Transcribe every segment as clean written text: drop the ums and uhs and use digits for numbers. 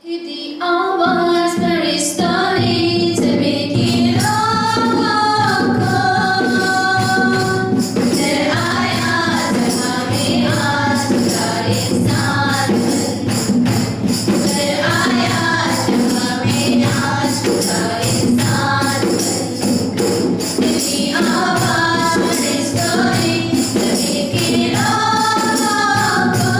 की आवाज फरिश्ताने ज़मीं की राहों को नज़र आया जहाँ में आज खुदा इंसान नज़र आया जहाँ में आज खुदा इंसान की आवाज फरिश्ताने ज़मीं की राहों को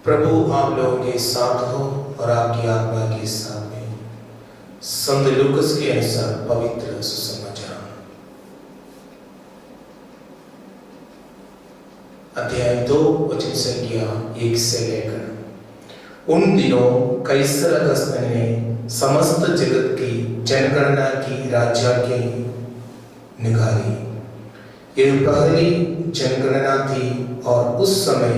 प्रभु आप लोगों के साथ हो और आपकी आत्मा के साथ में। संत लूकास के अनुसार पवित्र सुसमाचार अध्याय 2 वचन संख्या 1 से लेकर। उन दिनों कैसर अगस्त ने समस्त जगत की जनगणना की राज्याज्ञा निकाली। यह पहली जनगणना थी और उस समय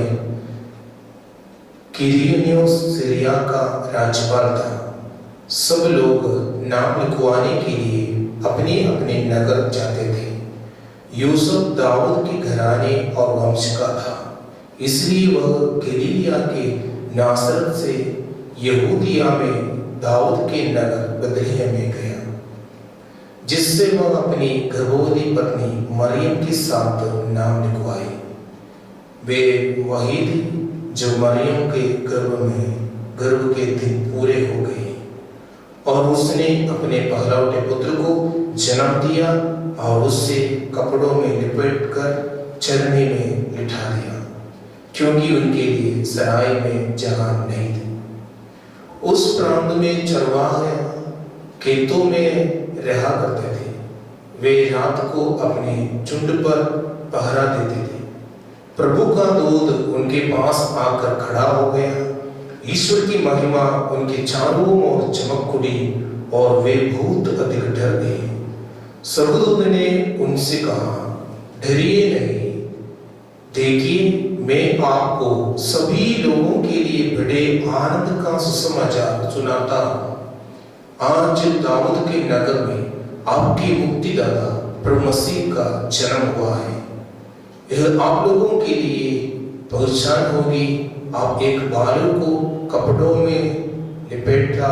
किरिनियोस सीरिया का राज्यपाल था। सब लोग नाम लिखवाने के लिए अपने अपने नगर जाते थे। यूसुफ दाऊद के घराने और वंश का था, इसलिए वह गलीलिया के नासरत से यहूदिया में दाऊद के नगर बेथलेहम में गया, जिससे वह अपनी गर्भवती पत्नी मरियम के साथ नाम लिखवाए। वे वही थी जो मरियम के गर्भ के दिन पूरे हो गए और उसने अपने पहलौठे पुत्र को जन्म दिया और उससे कपड़ों में लिपट कर चरने में लिटा दिया, क्योंकि उनके लिए सराय में जगह नहीं थी। उस प्रांत में चरवाहे खेतों में रहा करते थे। वे रात को अपने झुंड पर पहरा देते थे। प्रभु का दूत उनके पास आकर खड़ा हो गया। ईश्वर की महिमा उनके चारों ओर चमक उठी और वे बहुत अधिक डर गए। स्वर्गदूत ने उनसे कहा, डरिए नहीं, देखिए मैं आपको सभी लोगों के लिए बड़े आनंद का सुसमाचार सुनाता हूं। आज दाऊद के नगर में आपके मुक्तिदाता प्रभु मसीह का जन्म हुआ है। यह आप लोगों के लिए पहचान होगी। आप एक बालक को कपड़ों में लिपेटा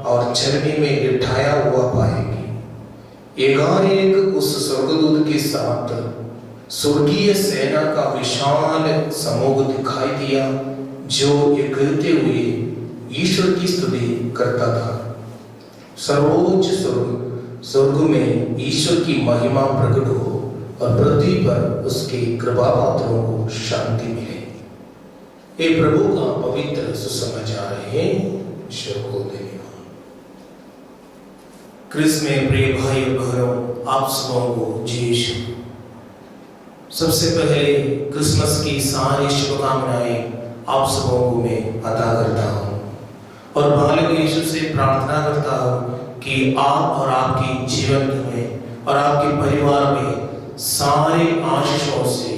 और चर्बी में लिटाया हुआ पाएंगे। एकाएक उस स्वर्गदूत के साथ स्वर्गीय सेना का विशाल समूह दिखाई दिया, जो ये कहते हुए ईश्वर की स्तुति करता था, सर्वोच्च स्वर्ग में ईश्वर की महिमा प्रकट हो और पृथ्वी पर उसके कृपा पात्रों को शांति मिले। ये प्रभु का पवित्र सुसमाचार है। ईश्वर को धन्यवाद। क्रिस्त में प्रिय भाई और बहनों, आप सबों को जय यीशु। सबसे पहले क्रिसमस की सारी शुभकामनाएं आप सबों को मैं अदा करता हूँ और बालक यीशु से प्रार्थना करता हूँ कि आप और आपके जीवन में और आपके परिवार में सारे आशीषों से,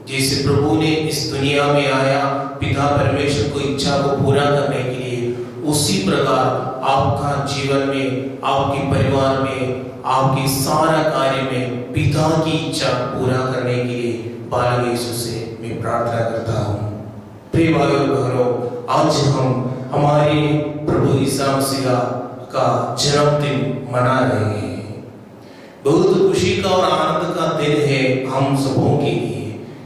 जैसे प्रभु ने इस दुनिया में आया पिता परमेश्वर को इच्छा को पूरा करने के लिए, उसी प्रकार आपका जीवन में, आपके परिवार में, आपके सारा कार्य में पिता की इच्छा पूरा करने के लिए बालक यीशु से मैं प्रार्थना करता हूँ। प्रिय भाइयों और बहनों, आज हम हमारे प्रभु ईसा मसीह का जन्मदिन मना रहे हैं। बहुत खुशी का और आनंद का दिन है हम सबों के लिए,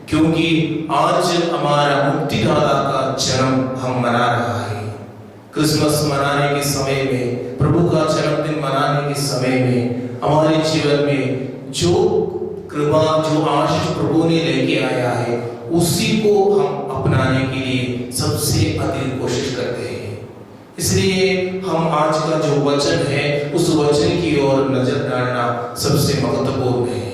क्योंकि आज हमारा मुक्तिदाता का जन्म हम मना रहा है। क्रिसमस मनाने के समय में, प्रभु का जन्मदिन मनाने के समय में हमारे जीवन में जो कृपा, जो आशीष प्रभु ने लेके आया है, उसी को हम अपनाने के लिए सबसे अधिक कोशिश करते हैं। इसलिए हम आज का जो वचन है, उस वचन की ओर नजर डालना सबसे महत्वपूर्ण है।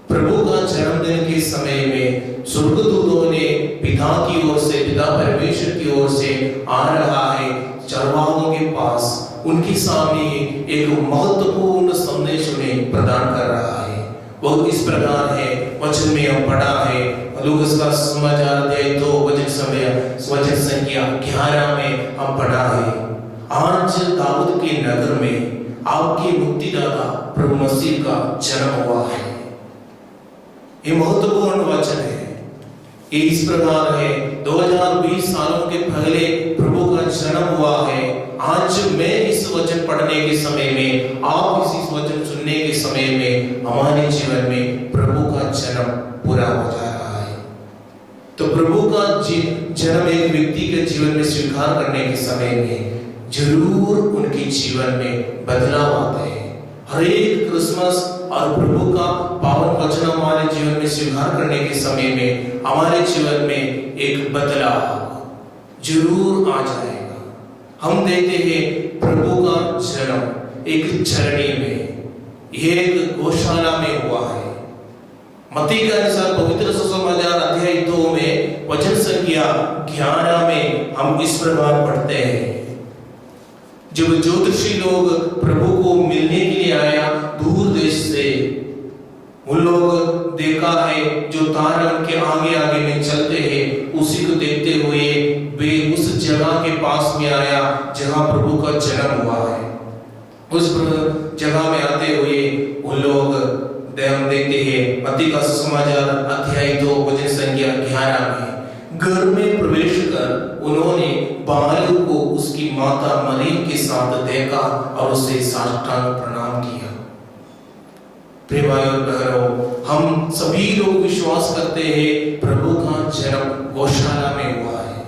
प्रभु का जन्मदिन के समय में स्वर्गदूतों ने पिता की ओर से, पिता परमेश्वर की ओर से आ रहा है चरवाहों के पास, उनके सामने एक महत्वपूर्ण संदेश उन्हें प्रदान कर रहा है। वो इस प्रकार है, वचन में हम पढ़ा है, लूकास का समाचार अध्याय 2 वचन संख्या 11 में हम पढ़ा है, आज दाऊद के नगर में आपके मुक्तिदाता प्रभु मसीह का जन्म हुआ है। ये महत्वपूर्ण वचन है। ये इस प्रकार है, 2020 सालों के पहले प्रभु का जन्म हुआ है। आज मैं इस वचन पढ़ने के समय में, आप इस वचन सुनने के समय में, हमारे जीवन में प्रभु का जन्म पूरा हो जा रहा है। तो प्रभु का जन्म एक व्यक्ति के जीवन में स्वीकार करने के समय में जरूर उनके जीवन में बदलाव आते हैं। हर एक क्रिसमस और प्रभु का पावन वचन हमारे जीवन में स्वीकार करने के समय में हमारे जीवन में एक बदलाव जरूर आ जाएगा। हम देखते हैं प्रभु का जन्म एक चरणी में, एक गौशाला में हुआ है। मत्ती के अनुसार पवित्र सुसमाचार अध्याय 2 में वचन संख्या 11 में हम इस प्रकार पढ़ते हैं, जब ज्योतिषी लोग प्रभु को मिलने के लिए आया दूर देश से, उन लोग देखा है जो तारा उनके आगे आगे में चलते हैं, उसी को देखते हुए वे उस जगह के पास में आया जहां प्रभु का जन्म हुआ है। उस जगह में आते हुए उन लोग हम देखते हैं मत्ती का सुसमाचार अध्याय 2 वचन संख्या 11 में, घर में प्रवेश कर उन्होंने बालक को उसकी माता मरियम के साथ देखा और उसे साष्टांग प्रणाम किया। प्रिय भाइयों और बहनों, हम सभी लोग विश्वास करते हैं प्रभु का जन्म गौशाला में हुआ है,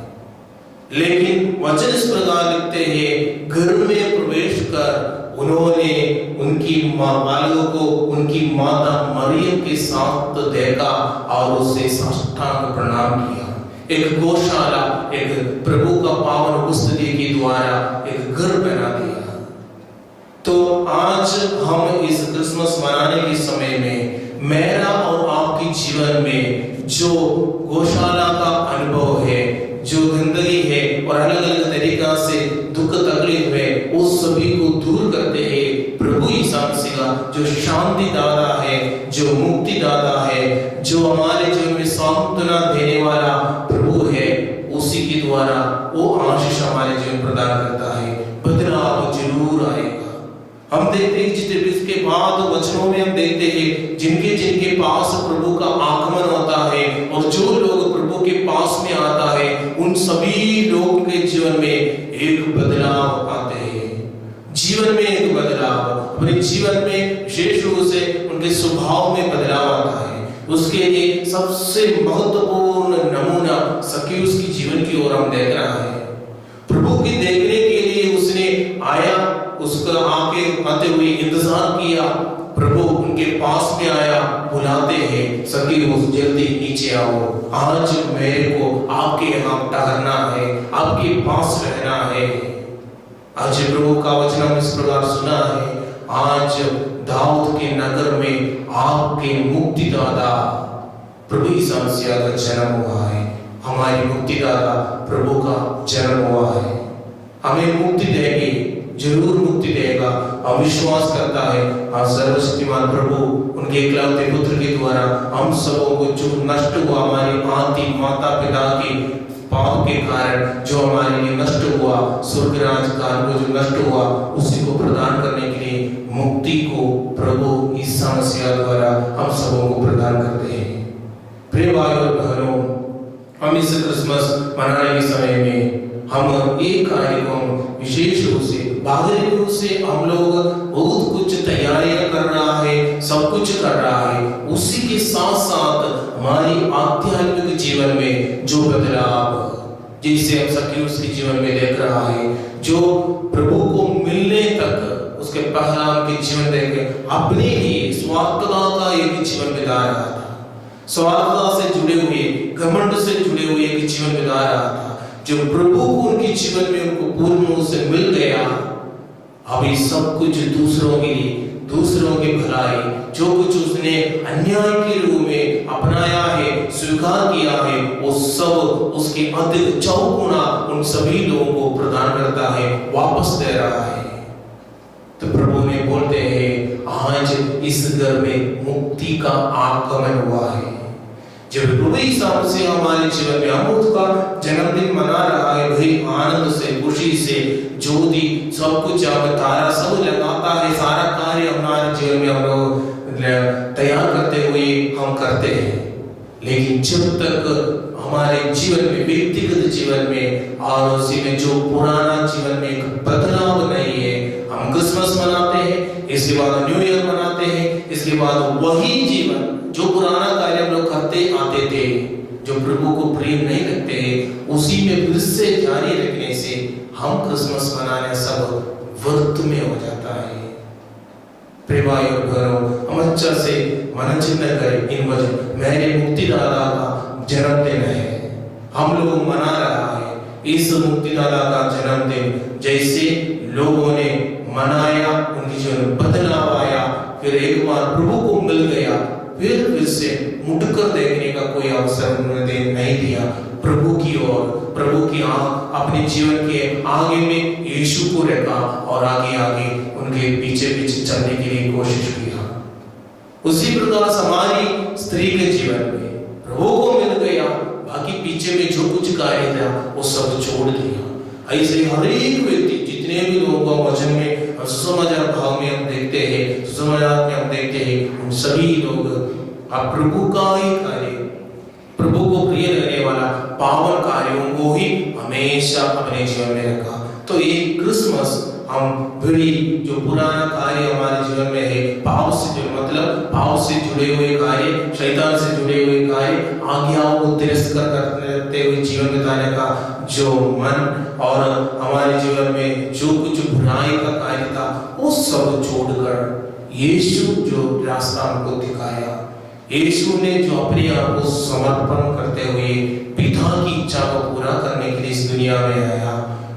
लेकिन वचन इस प्रकार लिखते हैं, घर में प्रवेश कर उन्होंने उनकी बालक को उनकी माता मरियम के साथ देखा और उसे साष्टांग प्रणाम किया। एक गौशाला, एक प्रभु का पावन उपस्थिति के द्वारा एक घर बना दिया। तो आज हम इस क्रिसमस मनाने के समय में मेरा और आपके जीवन में जो गौशाला का अनुभव है, जो गंदगी है और अलग अलग द्वारा वो आशीष हमारे जीवन प्रदान करता है। बदलाव जरूर आएगा। हम देखते हैं जितने इसके बाद वचनों में हम देखते हैं जिनके जिनके पास प्रभु का आगमन होता है और जो लोग प्रभु के पास में आता है उन सभी लोगों के जीवन में एक बदलाव आते हैं। जीवन में एक बदलाव, अपने जीवन में विशेष रूप से उनके स्वभाव में बदलाव आता है। उसके लिए सबसे महत्वपूर्ण नमूना सक्कियुस की जीवन की ओर हम देख रहा है। प्रभु की देखने के लिए उसने आया, उसका आते हुए इंतजार किया। प्रभु उनके पास में आया, बुलाते हैं सक्कियुस जल्दी नीचे आओ, आज मेरे को आपके यहाँ ठहरना है, आपके पास रहना है। आज प्रभु का वचन हम इस प्रकार सुना है, आज दाऊद के नगर में आपके मुक्तिदाता प्रभु यीशु मसीह का जन्म हुआ है। हमारी मुक्तिदाता प्रभु का जन्म हुआ है। हमें मुक्ति देंगे, जरूर मुक्ति देगा। हम विश्वास करता है और सर्वशक्तिमान प्रभु उनके एकलौते पुत्र के द्वारा हम सबों को जो नष्ट हुआ, हमारी आदि माता पिता के पाप के कारण जो हमारे लिए नष्ट हुआ, स्वर्ग राज काल को जो नष्ट हुआ, उसी को प्रदान करने के लिए मुक्ति को प्रभु यीशु मसीह द्वारा हम सबों को प्रदान करते हैं। प्रिय भाइयों और बहनों, हम इस क्रिसमस मनाने के समय में हम एक कार्य को विशेष रूप से बाहरी रूप से हम लोग बहुत कुछ तैयारियां कर रहा है, सब कुछ कर रहा है। उसी के साथ साथ हमारी आध्यात्मिक जीवन में जो बदलाव जिसे हम सक्कियुस के जीवन में देख रहा है, जो प्रभु को मिलने तक उसके पहला उनके जीवन देखे अपने लिए स्वार्थता का एक जीवन बिता रहा था, स्वार्थता से जुड़े हुए, घमंड से जुड़े हुए एक जीवन बिता रहा था। जो प्रभु को उनके जीवन में उनको पूर्ण रूप से मिल गया, अभी सब कुछ दूसरों के लिए, दूसरों की भलाई, जो कुछ उसने अन्याय के रूप में अपनाया है, स्वीकार किया है, वो सब उसके अधिक चौगुना उन सभी लोगों को प्रदान करता है, वापस दे रहा है। तो प्रभु ने बोलते हैं आज इस घर में मुक्ति का आगमन हुआ है। जब प्रभु यीशु मसीह हमारे जीवन में हम उसका जन्मदिन मना रहा है, भाई आनंद से, खुशी से, ज्योति सब कुछ तारा सब लगाता है, सारा कार्य हमारे जीवन में हम लोग तैयार करते हुए हम करते हैं। लेकिन जब तक हमारे जीवन में, व्यक्तिगत जीवन में और उसी में जो पुराना जीवन में एक बदलाव नहीं है, हम क्रिसमस मनाते हैं, इसके बाद न्यू ईयर मनाते हैं, इसके बाद वही जीवन जो पुराना कार्य हम लोग करते आते थे, जो प्रभु को प्रेम नहीं रखते हैं, उसी में फिर से जारी रखने से हम क्रिसमस मनाने सब व्यर्थ में हो जाता है। प्रिय भाई और बहनों, हम अच्छा से मन चिंतन करें इन वजह मेरे मुक्तिदाता का जन्मदिन है, हम लोग मना रहा है इस मुक्तिदाता का जन्मदिन। जैसे लोगों ने मनाया, उनकी जीवन बदलाव आया, फिर एक बार प्रभु को मिल गया, फिर से मुड़कर देखने का कोई अवसर उन्होंने नहीं दिया प्रभु की ओर। प्रभु की अपने जीवन के आगे में यीशु को रखा और आगे आगे उनके पीछे पीछे चलने के लिए कोशिश किया। उसी प्रकार हमारी स्त्री के जीवन में प्रभु को मिल गया, बाकी पीछे में जो कुछ कार्य था वो सब छोड़ दिया। ऐसे हर एक व्यक्ति, जितने भी लोगों को वचन में सुसमाचार भाव में हम देखते हैं, सुसमाचार में हम देखते हैं, उन सभी लोग अब प्रभु का ही कार्य, प्रभु को प्रिय लगने वाला पावन कार्यों को ही हमेशा अपने जीवन में रखा। तो ये क्रिसमस हम बड़ी जो पुराना कार्य हमारे जीवन में है, पाप से जो मतलब पाप से जुड़े हुए कार्य, शैतान से जुड़े हुए कार्य, आज्ञाओं को तिरस्कार करते हुए जीवन बिताने का जो मन और हमारे जीवन में जो कुछ बुराई का कार्य था, वो सब छोड़कर यीशु जो रास्ता हमको दिखाया, यीशु ने जो अपने आप को समर्पण करते हुए पिता की इच्छा को पूरा करने के लिए इस दुनिया में आया,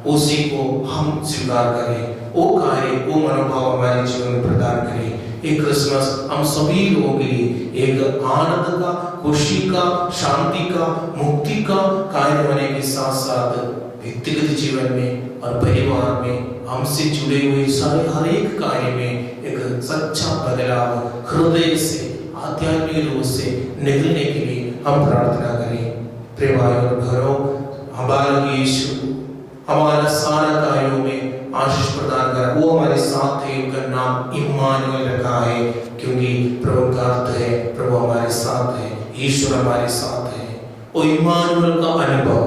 उसी को हम स्वीकार करें, वो कार्य, वो मनोभाव हमारे जीवन में प्रदान करें। एक क्रिसमस हम सभी लोगों के लिए एक आनंद का, खुशी का, शांति का, मुक्ति का कार्य होने के साथ साथ व्यक्तिगत जीवन में और परिवार में हमसे जुड़े हुए सारे हर एक कार्य में एक सच्चा बदलाव हृदय से, आध्यात्मिक रूप से निकलने के लिए हम प्रार्थना करें। प्रिय भाइयों और बहनों, हमारे यीशु हमारा सारा कार्यों में आशीष प्रदान कर, वो हमारे साथ है, उनका नाम इम्मानुएल रखा है, क्योंकि प्रभु का अर्थ है प्रभु हमारे साथ है, ईश्वर हमारे साथ है। वो इम्मानुएल का अनुभव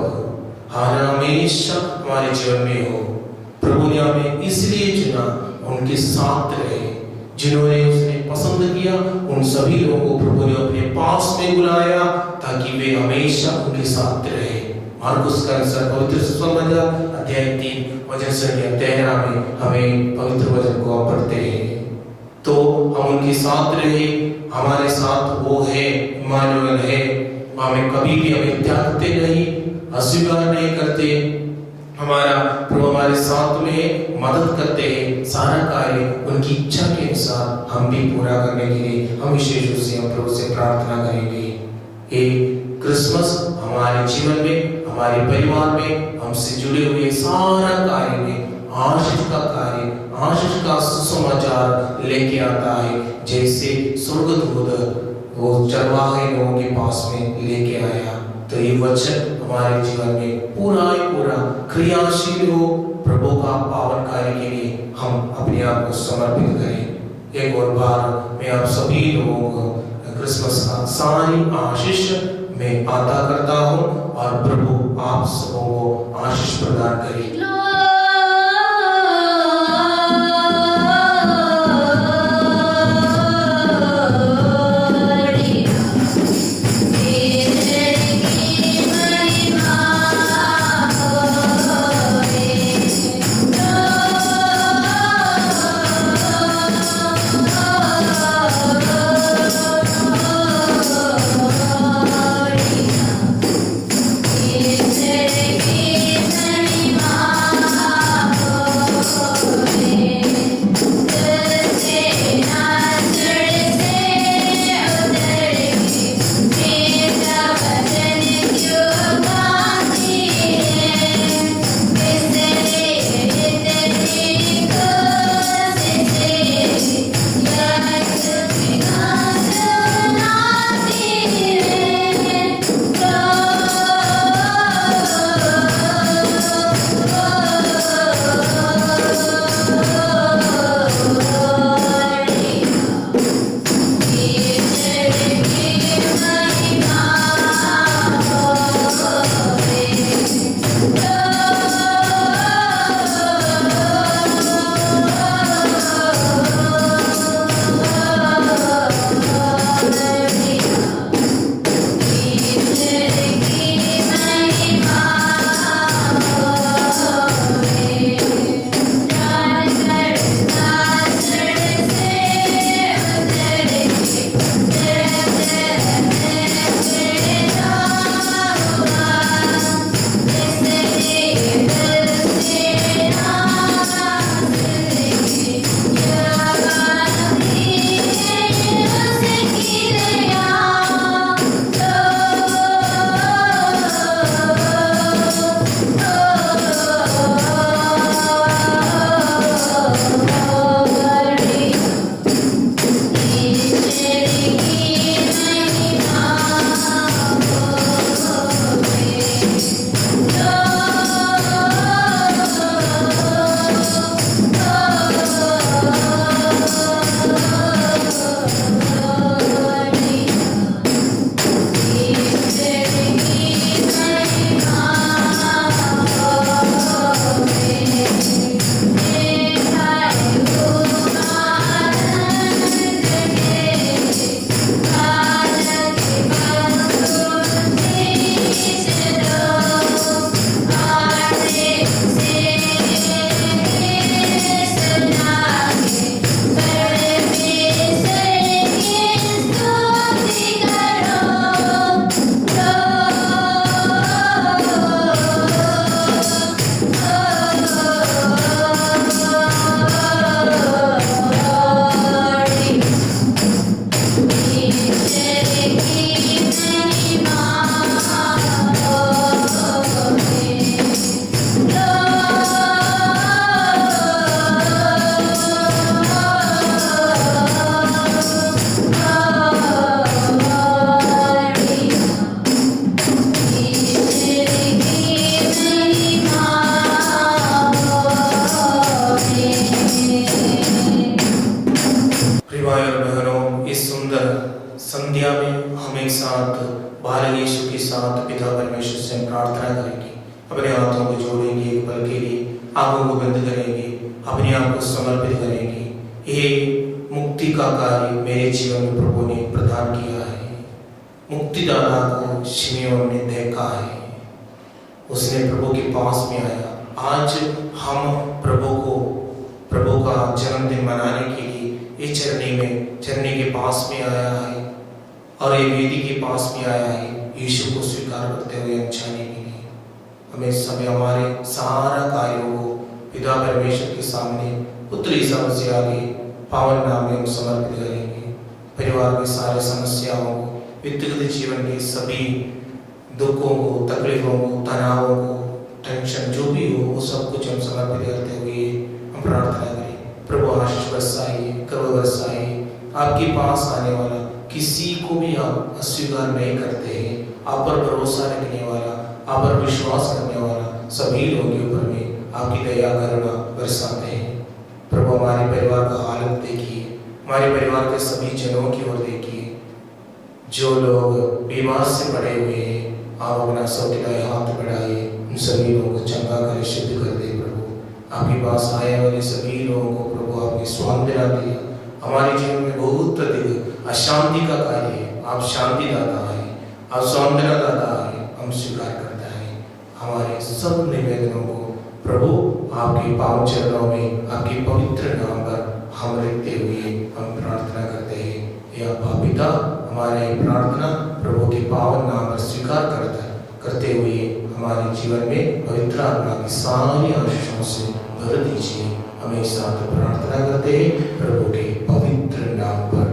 हमेशा हमारे जीवन में हो। प्रभु ने हमें इसलिए चुना, उनके साथ रहे, जिन्होंने उसने पसंद किया उन सभी लोगों को प्रभु ने अपने पास में बुलाया ताकि वे हमेशा उनके साथ रहे। मार्कुस का अनुसार पवित्र सुसमाचार अध्याय 3 वचन संख्या 13 में हमें पवित्र वचन को हम पढ़ते हैं। तो हम उनके साथ रहे, हमारे साथ वो है, इम्मानुएल है। हमें कभी भी हमें त्यागते नहीं, अस्वीकार नहीं करते, हमारा प्रभु हमारे साथ में मदद करते हैं। सारा कार्य उनकी इच्छा के अनुसार हम भी पूरा करने के लिए हम विशेष रूप से हम प्रभु से प्रार्थना करेंगे। ये क्रिसमस हमारे जीवन में, हमारे परिवार में, हमसे जुड़े हुए सारा कार्य में आशीष का कार्य, आशीष का सुसमाचार लेके आता है। जैसे स्वर्गदूत वो चरवाहे लोगों के पास में लेके आया, तो ये वचन हमारे जीवन में पूरा क्रियाशील हो। प्रभु का पावन कार्य के लिए हम अपने आप को समर्पित करें। एक और बार मैं आप सभी लोगों को क्रिसमस का सारी आशीष मैं अदा करता हूँ और प्रभु आप सबों को आशीष प्रदान करे। Thank you. हाथों को जोड़ेंगे, एक पल के लिए आंखों को बंद करेंगे, अपने आप को समर्पित करेंगे। ये मुक्ति का कार्य मेरे जीवन में प्रभु ने प्रदान किया है। मुक्तिदाता को शिमोन ने देखा है, उसने प्रभु के पास में आया। आज हम प्रभु का जन्मदिन मनाने के लिए इस चरनी के पास में आया है और ये वेदी के पास में आया है, यीशु को स्वीकार करते हुए जाने के लिए। हमें समय हमारे सारा कार्यों को पिता परमेश्वर के सामने पुत्र ईसा मसीह आगे पावन नाम में हम समर्पित करेंगे। परिवार की सारी समस्याओं को, व्यक्तिगत जीवन के सभी दुखों को, तकलीफों को, तनावों को, टेंशन जो भी हो, वो सब कुछ हम समर्पित करते हुए हम प्रार्थना करें। प्रभु आशीष बरसाइए, कृपा बरसाइए। आपके पास आने वाला किसी को भी आप अस्वीकार नहीं करते हैं। आप पर भरोसा रखने वाला, आप पर विश्वास करने वाला सभी लोगों के ऊपर में आपकी दया करुणा बरसाते हैं। प्रभु हमारे परिवार का हालत देखिए, हमारे परिवार के सभी जनों की ओर देखिए। जो लोग बीमार से पड़े हुए हैं, आप अपना सौतेला हाथ बढ़ाइए, उन सभी लोगों को चंगा कर शुद्ध कर दे। प्रभु आपके पास आए वाले सभी लोगों को प्रभु आपने स्वांतना दिया। हमारे जीवन में बहुत अधिक अशांति का कार्य है, आप शांति दाता है, आप स्वांतना दाता है, हम स्वीकार करता है। हमारे सब निवेदनों को प्रभु आपके पावन चरणों में, आपके पवित्र नाम पर हम रखते हुए हम प्रार्थना करते हैं। हे अब्बा पिता, हमारे प्रार्थना प्रभु के पावन नाम पर स्वीकार करते हुए हमारे जीवन में पवित्र आत्मा की सारी आशीषों से भर दीजिए। हमें साथ प्रार्थना करते हैं प्रभु के पवित्र नाम पर।